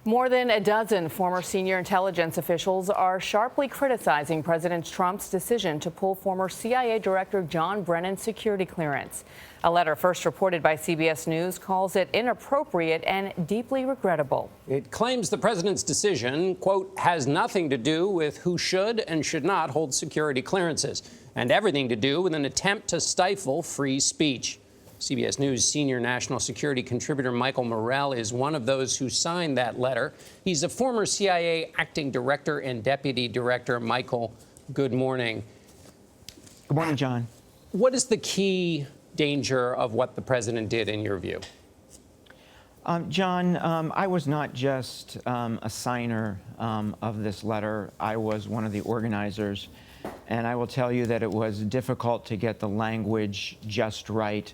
More than a dozen former senior intelligence officials are sharply criticizing President Trump's decision to pull former CIA Director John Brennan's security clearance. A letter first reported by CBS News calls it inappropriate and deeply regrettable. It claims the president's decision, quote, has nothing to do with who should and should not hold security clearances, and everything to do with an attempt to stifle free speech. CBS News senior national security contributor Michael Morell is one of those who signed that letter. He's a former CIA acting director and deputy director. Michael, good morning. Good morning, John. What is the key danger of what the president did, in your view? John, I was not just a signer of this letter. I was one of the organizers. And I will tell you that it was difficult to get the language just right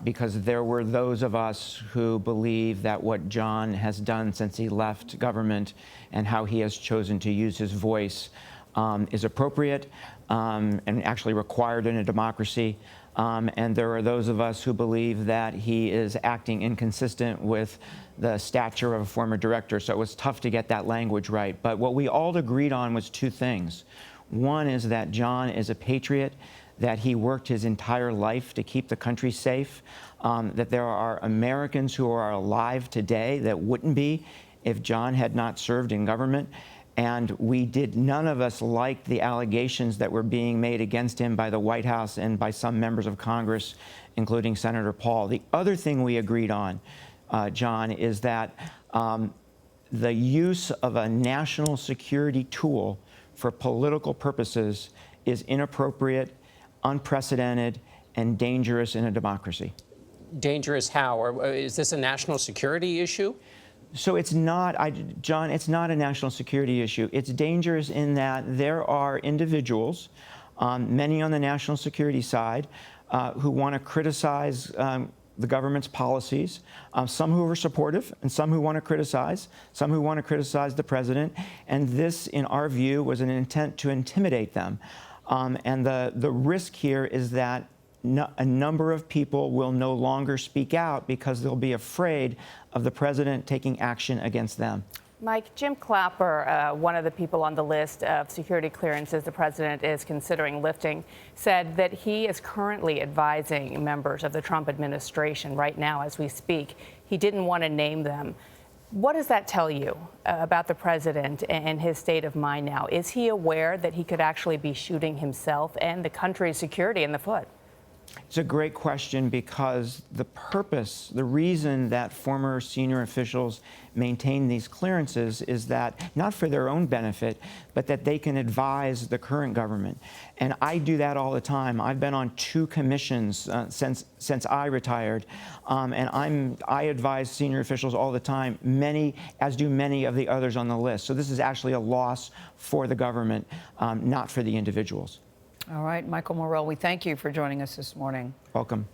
because there were those of us who believe that what John has done since he left government and how he has chosen to use his voice is appropriate and actually required in a democracy. And there are those of us who believe that he is acting inconsistent with the stature of a former director. So it was tough to get that language right. But what we all agreed on was two things. One is that John is a patriot, that he worked his entire life to keep the country safe, that there are Americans who are alive today that wouldn't be if John had not served in government. And none of us liked the allegations that were being made against him by the White House and by some members of Congress, including Senator Paul. The other thing we agreed on, John, is that the use of a national security tool for political purposes is inappropriate, unprecedented, and dangerous in a democracy. Dangerous how? Or is this a national security issue? So it's not, John, it's not a national security issue. It's dangerous in that there are individuals, many on the national security side, who want to criticize the government's policies, some who are supportive and some who want to criticize, some who want to criticize the president. And this, in our view, was an intent to intimidate them. And the risk here is that a number of people will no longer speak out because they'll be afraid of the president taking action against them. Mike, Jim Clapper, one of the people on the list of security clearances the president is considering lifting, said that he is currently advising members of the Trump administration right now as we speak. He didn't want to name them. What does that tell you about the president and his state of mind now? Is he aware that he could actually be shooting himself and the country's security in the foot? It's a great question because the purpose, the reason that former senior officials maintain these clearances is that not for their own benefit, but that they can advise the current government. And I do that all the time. I've been on 2 commissions since I retired, and I advise senior officials all the time, as do many of the others on the list. So this is actually a loss for the government, not for the individuals. All right, Michael Morell, we thank you for joining us this morning. Welcome.